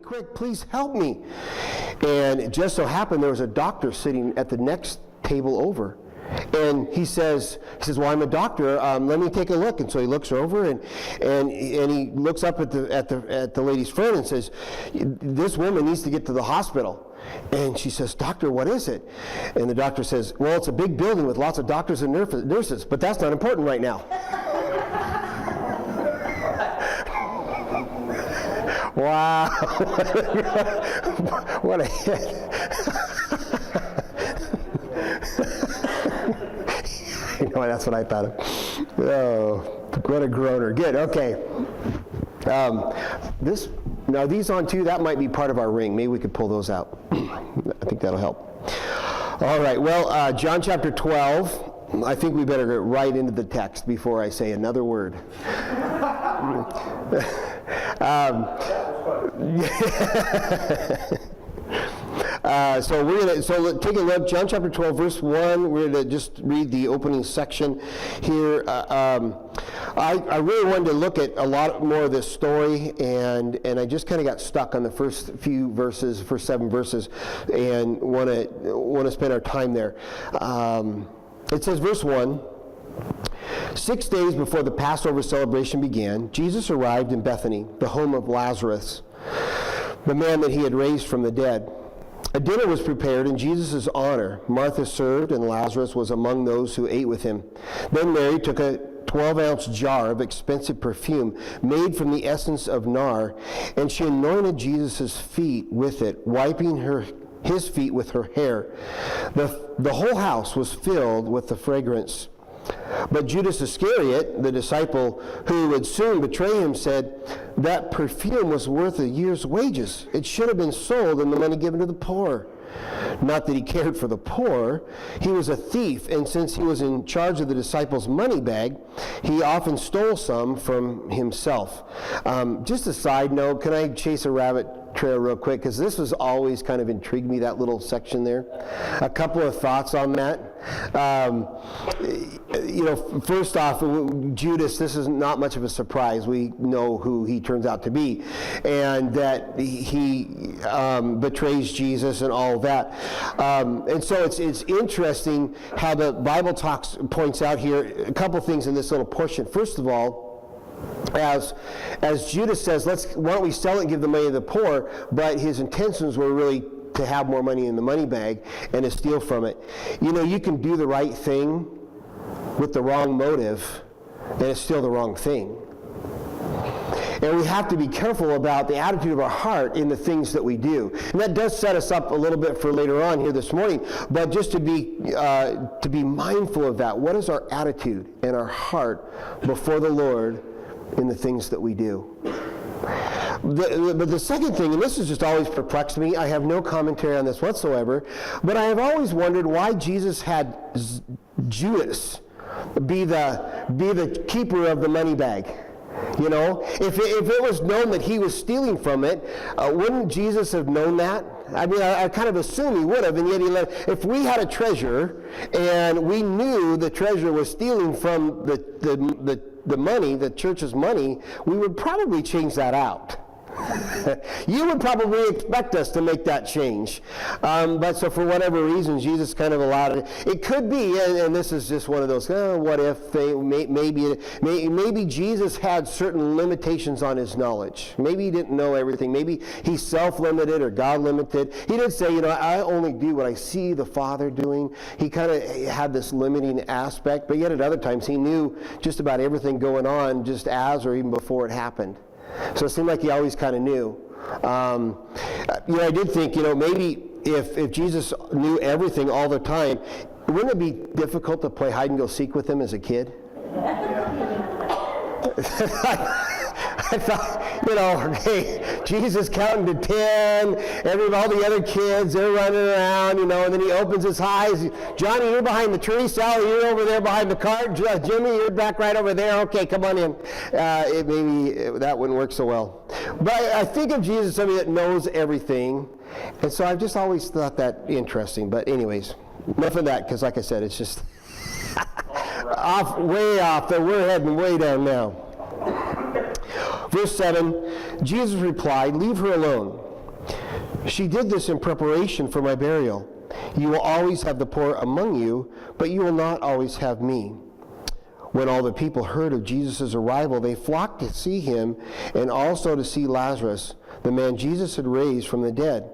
quick, please help me. And it just so happened there was a doctor sitting at the next table over. And he says, well, I'm a doctor. Let me take a look. And so he looks over and he looks up at the lady's friend and says, this woman needs to get to the hospital. And she says, doctor, what is it? And the doctor says, well, it's a big building with lots of doctors and nurses, but that's not important right now. Wow. What a hit. You know, that's what I thought of. Oh, what a groaner. Good, okay. Now these on too, that might be part of our ring. Maybe we could pull those out. I think that'll help. All right, well, John chapter 12. I think we better get right into the text before I say another word. So take a look, John chapter 12, verse 1. We're going to just read the opening section here. I really wanted to look at a lot more of this story, and I just kind of got stuck on the first few verses, first 7 verses, and want to spend our time there. It says, verse 1, 6 days before the Passover celebration began, Jesus arrived in Bethany, the home of Lazarus, the man that he had raised from the dead. A dinner was prepared in Jesus' honor. Martha served, and Lazarus was among those who ate with him. Then Mary took a 12-ounce jar of expensive perfume made from the essence of nard, and she anointed Jesus' feet with it, wiping his feet with her hair. The whole house was filled with the fragrance. But Judas Iscariot, the disciple who would soon betray him, said, that perfume was worth a year's wages. It should have been sold and the money given to the poor. Not that he cared for the poor. He was a thief, and since he was in charge of the disciples' money bag, he often stole some from himself. Just a side note, can I chase a rabbit trail real quick? Because this has always kind of intrigued me, that little section there. A couple of thoughts on that. First off, Judas, this is not much of a surprise. We know who he turns out to be, and that he betrays Jesus and all of that. And so it's interesting how the Bible points out here a couple things in this little portion. First of all, as Judas says, why don't we sell it and give the money to the poor, but his intentions were really to have more money in the money bag and to steal from it. You know, you can do the right thing with the wrong motive, and it's still the wrong thing. And we have to be careful about the attitude of our heart in the things that we do. And that does set us up a little bit for later on here this morning, but just to be mindful of that. What is our attitude and our heart before the Lord in the things that we do? But the second thing, and this has just always perplexed me, I have no commentary on this whatsoever, but I have always wondered why Jesus had Judas be the keeper of the money bag. You know, if it was known that he was stealing from it, wouldn't Jesus have known that? I mean, I kind of assume he would have, and yet if we had a treasure and we knew the treasure was stealing from the money, the church's money, we would probably change that out. You would probably expect us to make that change. But so for whatever reason, Jesus kind of allowed it. It could be, and this is just one of those, what if, maybe Jesus had certain limitations on his knowledge. Maybe he didn't know everything. Maybe he's self-limited or God-limited. He did say, I only do what I see the Father doing. He kind of had this limiting aspect, but yet at other times he knew just about everything going on just as or even before it happened. So it seemed like he always kind of knew. I did think, maybe if Jesus knew everything all the time, wouldn't it be difficult to play hide and go seek with him as a kid? I thought, hey, Jesus counting to 10, all the other kids, they're running around, and then he opens his eyes. Johnny, you're behind the tree. Sally, you're over there behind the cart. Jimmy, you're back right over there. Okay, come on in. Maybe that wouldn't work so well. But I think of Jesus as somebody that knows everything, and so I've just always thought that interesting. But anyways, enough of that, because like I said, it's just way off. We're heading way down now. Verse 7, Jesus replied, leave her alone. She did this in preparation for my burial. You will always have the poor among you, but you will not always have me." When all the people heard of Jesus' arrival, they flocked to see him and also to see Lazarus, the man Jesus had raised from the dead.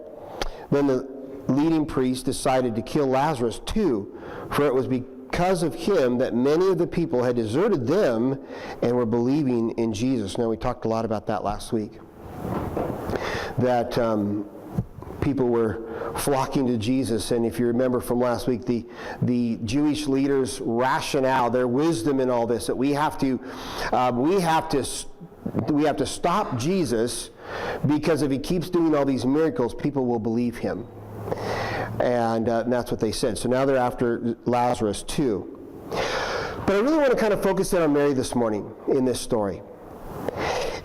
Then the leading priests decided to kill Lazarus too, for it was because of him that many of the people had deserted them and were believing in Jesus. Now, we talked a lot about that last week, that people were flocking to Jesus. And if you remember from last week, the Jewish leaders' rationale, their wisdom in all this, that we have to stop Jesus, because if he keeps doing all these miracles, people will believe him. And that's what they said. So now they're after Lazarus too. But I really want to kind of focus in on Mary this morning in this story.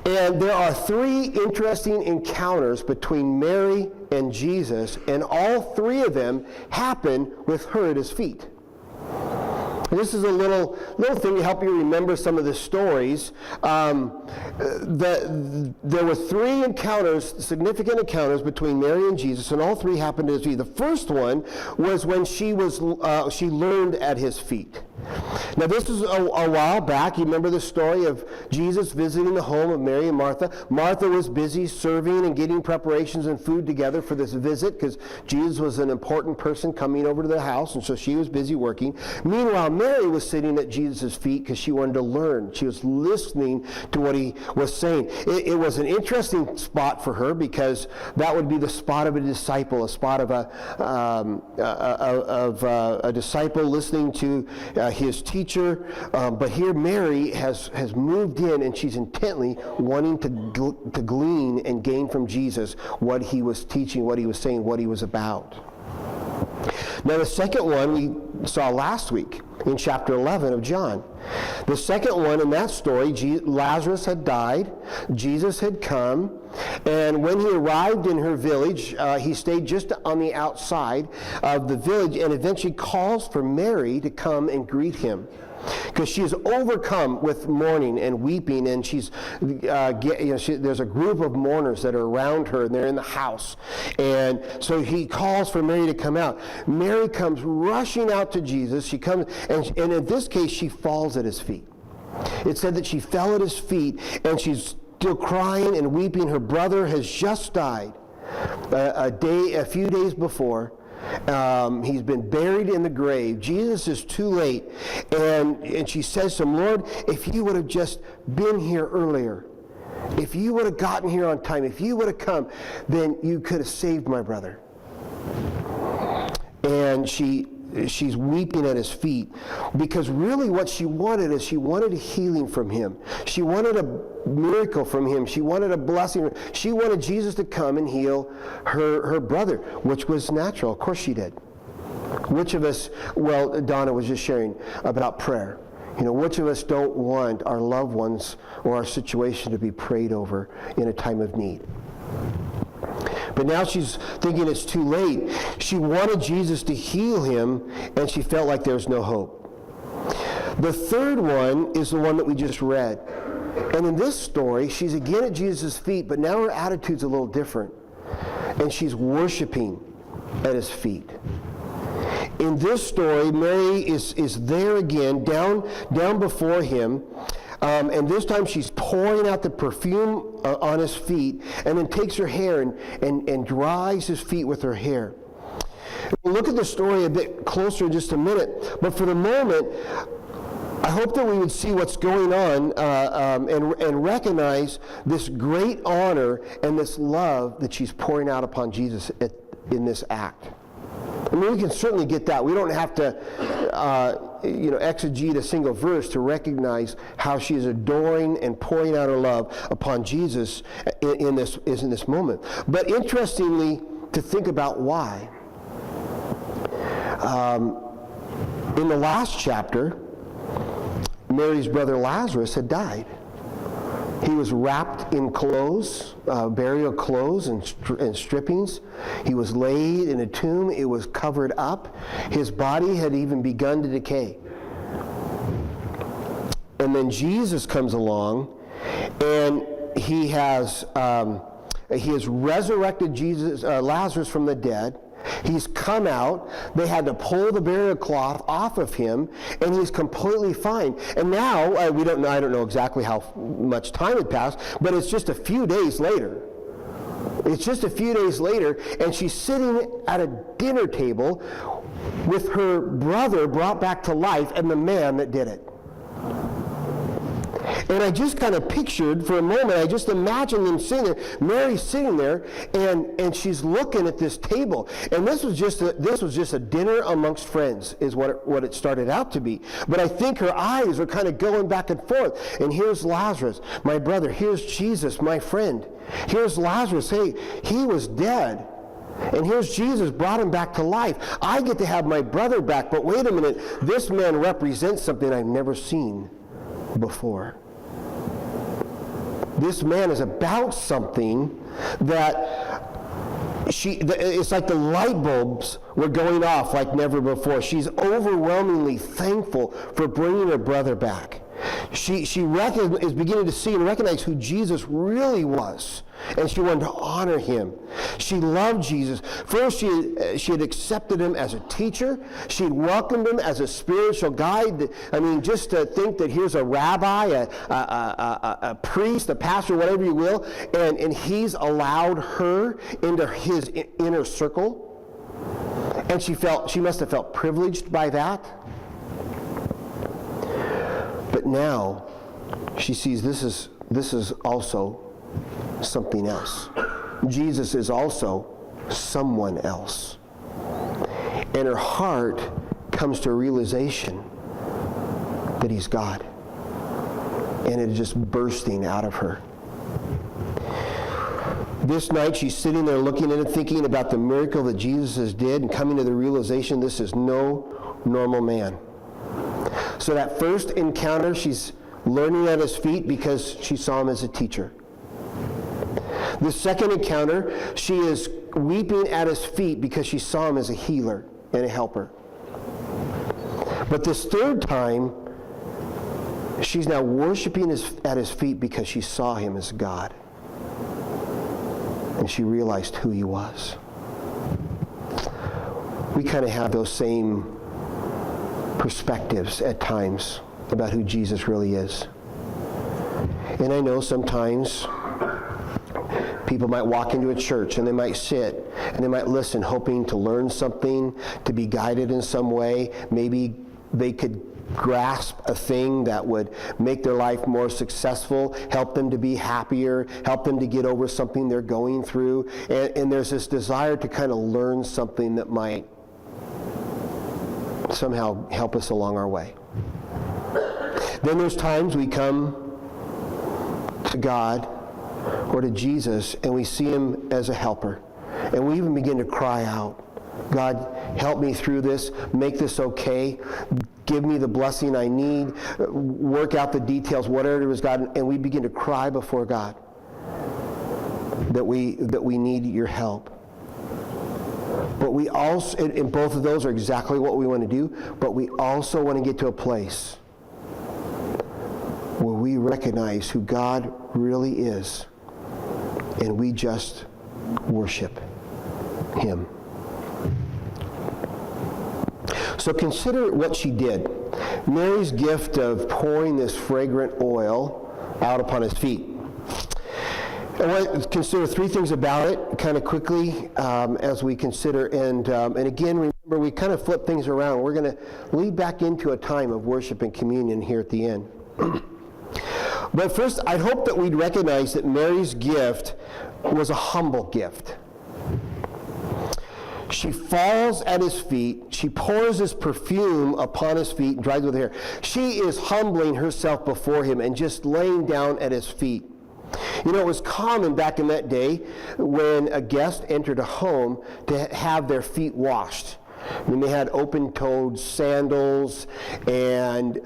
And there are three interesting encounters between Mary and Jesus, and all three of them happen with her at his feet. And this is a little thing to help you remember some of the stories. There were three encounters, significant encounters between Mary and Jesus, and all three happened at his feet. The first one was when she learned at his feet. Now, this is a while back. You remember the story of Jesus visiting the home of Mary and Martha. Martha was busy serving and getting preparations and food together for this visit, because Jesus was an important person coming over to the house, and so she was busy working. Meanwhile, Mary was sitting at Jesus' feet because she wanted to learn. She was listening to what he was saying. It was an interesting spot for her, because that would be the spot of a disciple, a spot of a disciple listening to his teacher. But here Mary has moved in, and she's intently wanting to glean and gain from Jesus what he was teaching, what he was saying, what he was about. Now, the second one we saw last week in chapter 11 of John. The second one in that story, Lazarus had died, Jesus had come, and when he arrived in her village, he stayed just on the outside of the village and eventually calls for Mary to come and greet him, because she is overcome with mourning and weeping, and there's a group of mourners that are around her, and they're in the house. And so he calls for Mary to come out. Mary comes rushing out to Jesus. She comes, and in this case, she falls at his feet. It said that she fell at his feet, and she's still crying and weeping. Her brother has just died a few days before. He's been buried in the grave. Jesus is too late. And she says to him, "Lord, if you would have just been here earlier, if you would have gotten here on time, if you would have come, then you could have saved my brother." And she's weeping at his feet, because really what she wanted is she wanted a healing from him. She wanted a miracle from him. She wanted a blessing. She wanted Jesus to come and heal her brother, which was natural. Of course she did. Which of us, well, Donna was just sharing about prayer. Which of us don't want our loved ones or our situation to be prayed over in a time of need? But now she's thinking it's too late. She wanted Jesus to heal him, and she felt like there's no hope. The third one is the one that we just read. And in this story, she's again at Jesus' feet, but now her attitude's a little different. And she's worshiping at his feet. In this story, Mary is there again, down before him. And this time she's pouring out the perfume on his feet, and then takes her hair and dries his feet with her hair. We'll look at the story a bit closer in just a minute, but for the moment, I hope that we would see what's going on and recognize this great honor and this love that she's pouring out upon Jesus in this act. I mean, we can certainly get that. We don't have to, exegete a single verse to recognize how she is adoring and pouring out her love upon Jesus in this moment. But interestingly, to think about why. In the last chapter, Mary's brother Lazarus had died. He was wrapped in clothes, burial clothes and strippings. He was laid in a tomb. It was covered up. His body had even begun to decay. And then Jesus comes along, and he has He has resurrected Lazarus from the dead. He's come out. They had to pull the burial cloth off of him, and he's completely fine. And now, I don't know exactly how much time had passed, but it's just a few days later. It's just a few days later, and she's sitting at a dinner table with her brother brought back to life and the man that did it. And I just kind of pictured for a moment, I just imagined them sitting there, Mary's sitting there, and she's looking at this table. And this was just a dinner amongst friends, is what it started out to be. But I think her eyes were kind of going back and forth. And here's Lazarus, my brother. Here's Jesus, my friend. Here's Lazarus. Hey, he was dead. And here's Jesus, brought him back to life. I get to have my brother back, but wait a minute, this man represents something I've never seen before. This man is about something that it's like the light bulbs were going off like never before. She's overwhelmingly thankful for bringing her brother back. She is beginning to see and recognize who Jesus really was, and she wanted to honor him. She loved Jesus. First, she had accepted him as a teacher. She had welcomed him as a spiritual guide. I mean, just to think that here's a rabbi, a priest, a pastor, whatever you will, and he's allowed her into his inner circle. And she must have felt privileged by that. But now she sees this is also something else. Jesus is also someone else. And her heart comes to a realization that he's God. And it is just bursting out of her. This night she's sitting there looking at it, thinking about the miracle that Jesus did, and coming to the realization this is no normal man. So that first encounter, she's learning at his feet because she saw him as a teacher. The second encounter, she is weeping at his feet because she saw him as a healer and a helper. But this third time, she's now worshiping at his feet because she saw him as God. And she realized who he was. We kind of have those same perspectives at times about who Jesus really is. And I know sometimes people might walk into a church and they might sit and they might listen hoping to learn something, to be guided in some way. Maybe they could grasp a thing that would make their life more successful, help them to be happier, help them to get over something they're going through. And there's this desire to kind of learn something that might somehow help us along our way. Then there's times we come to God or to Jesus and we see him as a helper. And we even begin to cry out, God, help me through this, make this okay, give me the blessing I need, work out the details, whatever it is, God. And we begin to cry before God that we need your help. But we also, and both of those are exactly what we want to do, but we also want to get to a place where we recognize who God really is, and we just worship him. So consider what she did. Mary's gift of pouring this fragrant oil out upon his feet. I want to consider three things about it kind of quickly as we consider. And again, remember, we kind of flip things around. We're going to lead back into a time of worship and communion here at the end. But first, I hope that we'd recognize that Mary's gift was a humble gift. She falls at his feet. She pours this perfume upon his feet and dries with her hair. She is humbling herself before him and just laying down at his feet. You know, it was common back in that day when a guest entered a home to have their feet washed. I mean, they had open-toed sandals, and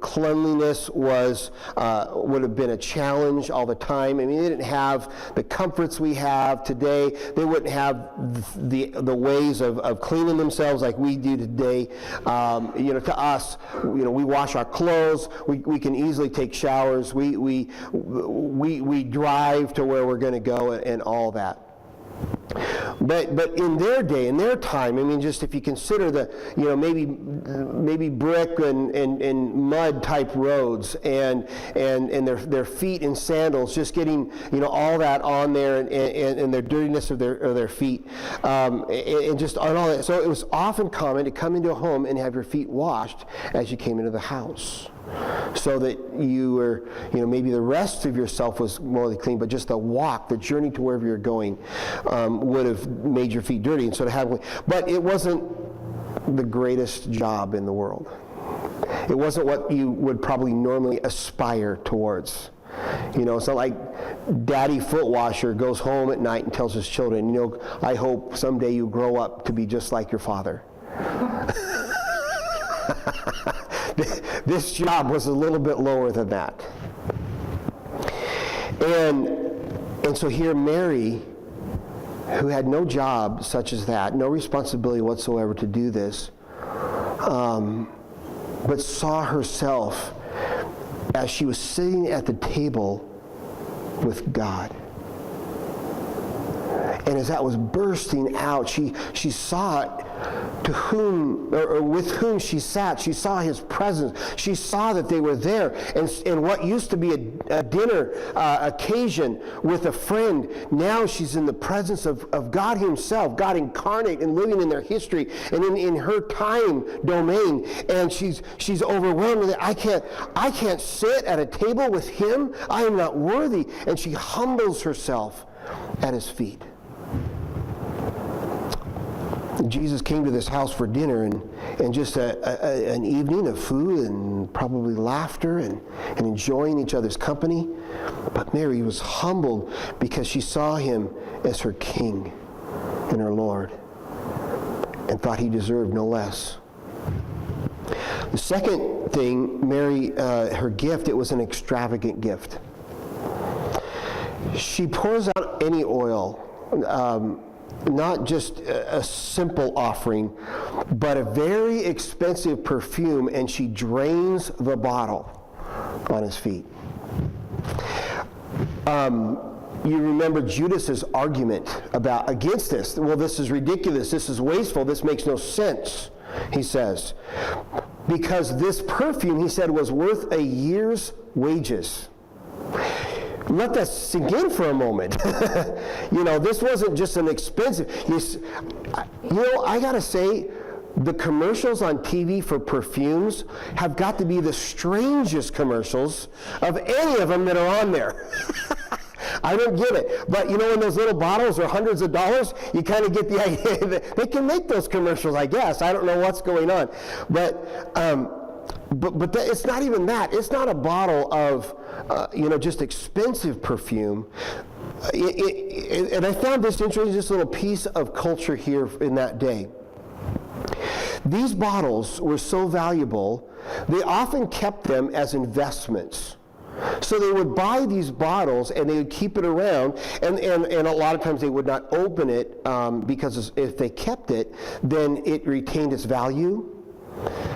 cleanliness would have been a challenge all the time. I mean, they didn't have the comforts we have today. They wouldn't have the ways of cleaning themselves like we do today. To us, we wash our clothes. We can easily take showers. We drive to where we're going to go and all that. But in their day, in their time, I mean, just if you consider the, maybe brick and mud type roads and their feet in sandals, just getting, all that on there and their dirtiness of their feet, and just on all that. So it was often common to come into a home and have your feet washed as you came into the house, so that you were, maybe the rest of yourself was morally clean, but just the walk, the journey to wherever you're going, would have made your feet dirty. And so to have, but it wasn't the greatest job in the world. It wasn't what you would probably normally aspire towards. It's not like daddy foot washer goes home at night and tells his children, I hope someday you grow up to be just like your father. This job was a little bit lower than that. And so here Mary, who had no job such as that, no responsibility whatsoever to do this, but saw herself as she was sitting at the table with God. And as that was bursting out, she saw it, to whom, or with whom she sat. She saw his presence. She saw that they were there. And what used to be a dinner occasion with a friend, now she's in the presence of God himself, God incarnate and living in their history and in her time domain. And she's overwhelmed with it. I can't sit at a table with him. I am not worthy. And she humbles herself at his feet. Jesus came to this house for dinner and just an evening of food and probably laughter and enjoying each other's company. But Mary was humbled because she saw him as her king and her Lord and thought he deserved no less. The second thing, Mary, her gift, it was an extravagant gift. She pours out any oil, not just a simple offering, but a very expensive perfume, and she drains the bottle on his feet. You remember Judas's argument against this. Well, this is ridiculous. This is wasteful. This makes no sense, he says. Because this perfume, he said, was worth a year's wages. Let that sink in for a moment. This wasn't just an expensive. I got to say, the commercials on TV for perfumes have got to be the strangest commercials of any of them that are on there. I don't get it. But in those little bottles are hundreds of dollars, you kind of get the idea that they can make those commercials, I guess. I don't know what's going on. But it's not even that. It's not a bottle of, just expensive perfume. And I found this interesting, this little piece of culture here in that day. These bottles were so valuable, they often kept them as investments. So they would buy these bottles and they would keep it around, and a lot of times they would not open it because if they kept it, then it retained its value.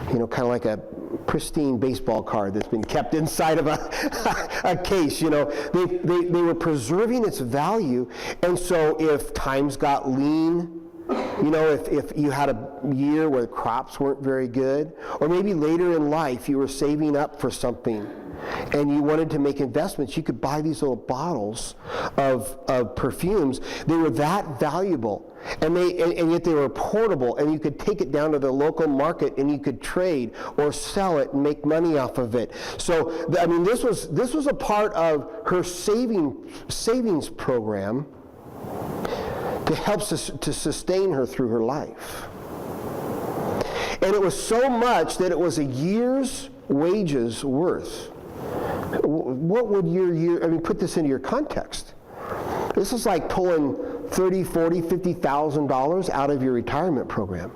Kind of like a pristine baseball card that's been kept inside of a case. They were preserving its value, and so if times got lean, if you had a year where the crops weren't very good, or maybe later in life you were saving up for something and you wanted to make investments, you could buy these little bottles of perfumes. They were that valuable, and yet they were portable, and you could take it down to the local market and you could trade or sell it and make money off of it. So this was a part of her savings program to help to sustain her through her life. And it was so much that it was a year's wages worth. What would your year, put this into your context. This is like pulling $30,000, $40,000, $50,000 out of your retirement program.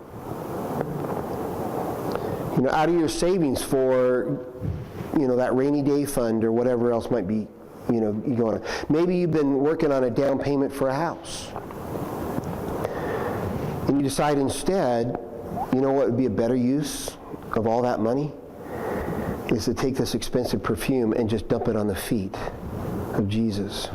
out of your savings for, that rainy day fund or whatever else might be, you going on. Maybe you've been working on a down payment for a house. And you decide instead, what would be a better use of all that money? Is to take this expensive perfume and just dump it on the feet of Jesus.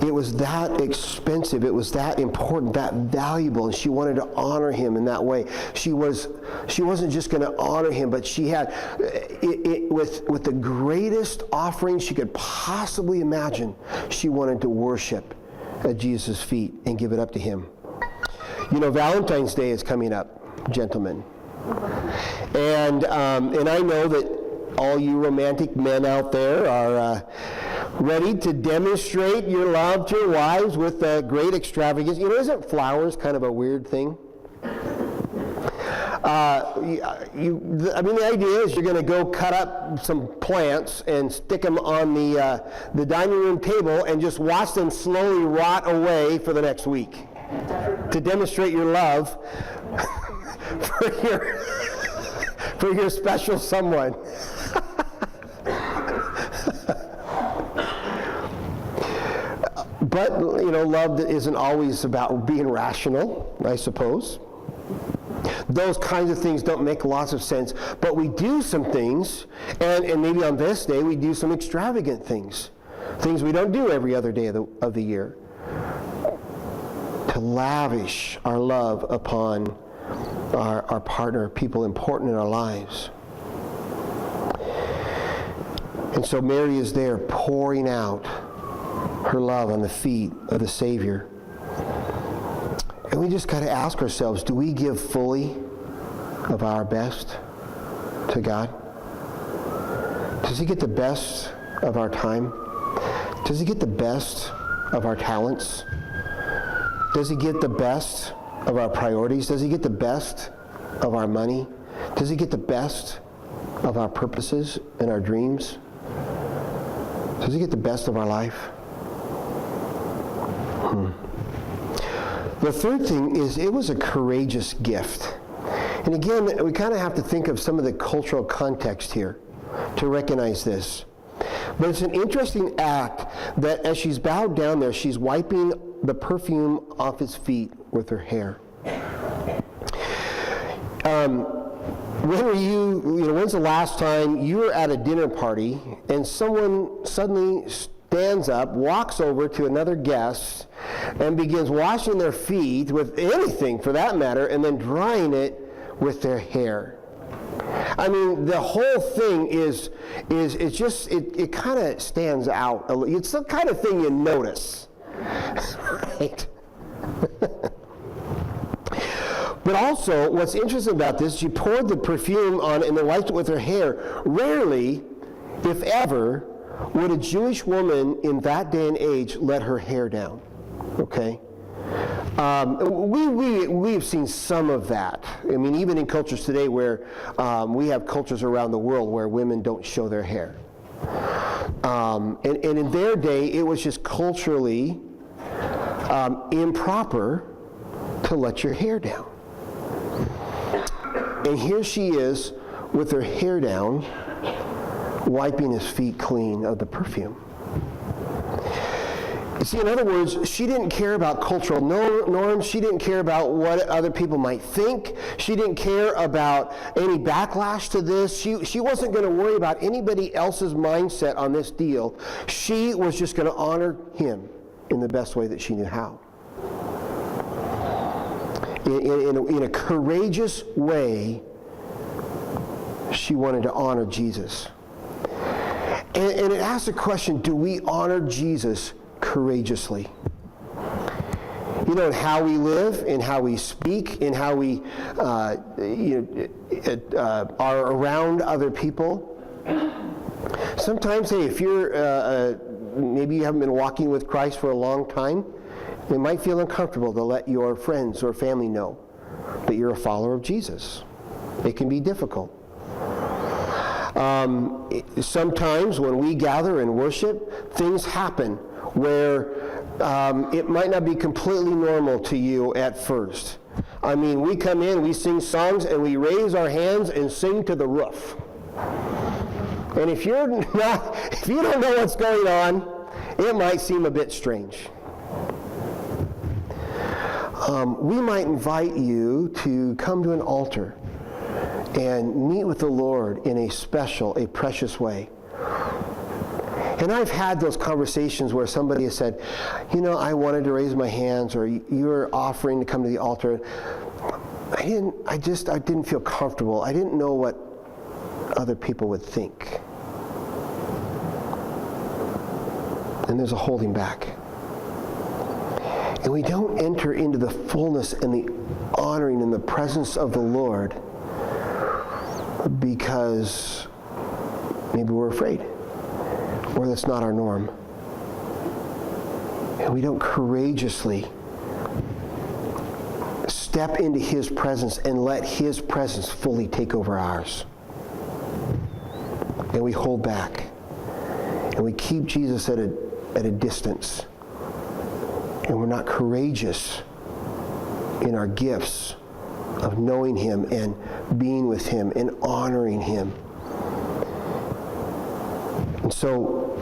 It was that expensive, it was that important, that valuable, and she wanted to honor him in that way. She wasn't just going to honor him, but she had, with the greatest offering she could possibly imagine, she wanted to worship at Jesus' feet and give it up to him. Valentine's Day is coming up, gentlemen. And I know that all you romantic men out there are ready to demonstrate your love to your wives with great extravagance. Isn't flowers kind of a weird thing? The idea is you're going to go cut up some plants and stick them on the dining room table and just watch them slowly rot away for the next week to demonstrate your love for your special someone. But, love isn't always about being rational, I suppose. Those kinds of things don't make lots of sense. But we do some things, and maybe on this day we do some extravagant things. Things we don't do every other day of the year. To lavish our love upon our partner, people important in our lives. And so Mary is there pouring out her love on the feet of the Savior. And we just got to ask ourselves, do we give fully of our best to God? Does he get the best of our time? Does he get the best of our talents? Does he get the best of our priorities? Does he get the best of our money? Does he get the best of our purposes and our dreams? Does he get the best of our life? The third thing is it was a courageous gift. And again, we kind of have to think of some of the cultural context here to recognize this. But it's an interesting act that as she's bowed down there, she's wiping the perfume off his feet with her hair. When's the last time you were at a dinner party and someone suddenly stands up, walks over to another guest, and begins washing their feet with anything for that matter, and then drying it with their hair? I mean, the whole thing it kind of stands out. It's the kind of thing you notice, right? But also, what's interesting about this, she poured the perfume on and then wiped it with her hair. Rarely, if ever, would a Jewish woman in that day and age let her hair down. Okay? We've seen some of that. I mean, even in cultures today where we have cultures around the world where women don't show their hair. And in their day, it was just culturally improper to let your hair down. And here she is with her hair down, wiping his feet clean of the perfume. You see, in other words, she didn't care about cultural norms. She didn't care about what other people might think. She didn't care about any backlash to this. She wasn't going to worry about anybody else's mindset on this deal. She was just going to honor him in the best way that she knew how. In a courageous way, she wanted to honor Jesus. And it asks the question, do we honor Jesus courageously? In how we live, in how we speak, in how we are around other people. Sometimes, hey, if you're maybe you haven't been walking with Christ for a long time, it might feel uncomfortable to let your friends or family know that you're a follower of Jesus. It can be difficult. Sometimes when we gather and worship, things happen where it might not be completely normal to you at first. I mean, we come in, we sing songs, and we raise our hands and sing to the roof. And if you don't know what's going on, it might seem a bit strange. We might invite you to come to an altar and meet with the Lord in a special, a precious way. And I've had those conversations where somebody has said, I wanted to raise my hands, or you're offering to come to the altar. I didn't feel comfortable. I didn't know what other people would think. And there's a holding back. And we don't enter into the fullness and the honoring and the presence of the Lord because maybe we're afraid, or that's not our norm. And we don't courageously step into His presence and let His presence fully take over ours. And we hold back. And we keep Jesus at a distance. And we're not courageous in our gifts of knowing Him and being with Him and honoring Him. And so,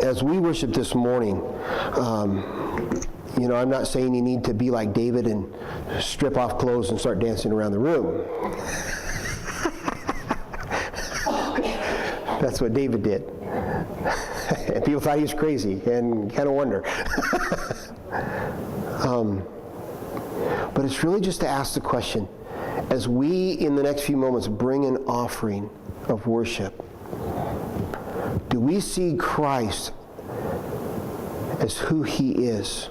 as we worship this morning, I'm not saying you need to be like David and strip off clothes and start dancing around the room. That's what David did. And people thought he was crazy, and kind of wonder. But it's really just to ask the question, as we, in the next few moments, bring an offering of worship, do we see Christ as who He is?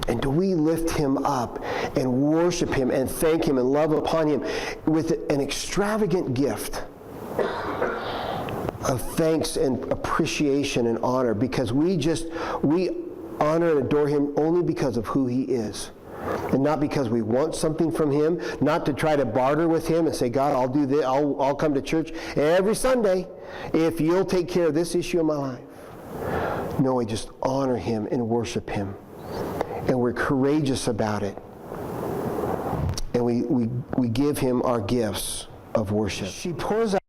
And do we lift Him up and worship Him and thank Him and love upon Him with an extravagant gift of thanks and appreciation and honor, because we honor and adore Him only because of who He is, and not because we want something from Him, not to try to barter with Him and say, God, I'll do this, I'll come to church every Sunday if you'll take care of this issue in my life. No, we just honor Him and worship Him, and we're courageous about it, and we give Him our gifts of worship. She pours out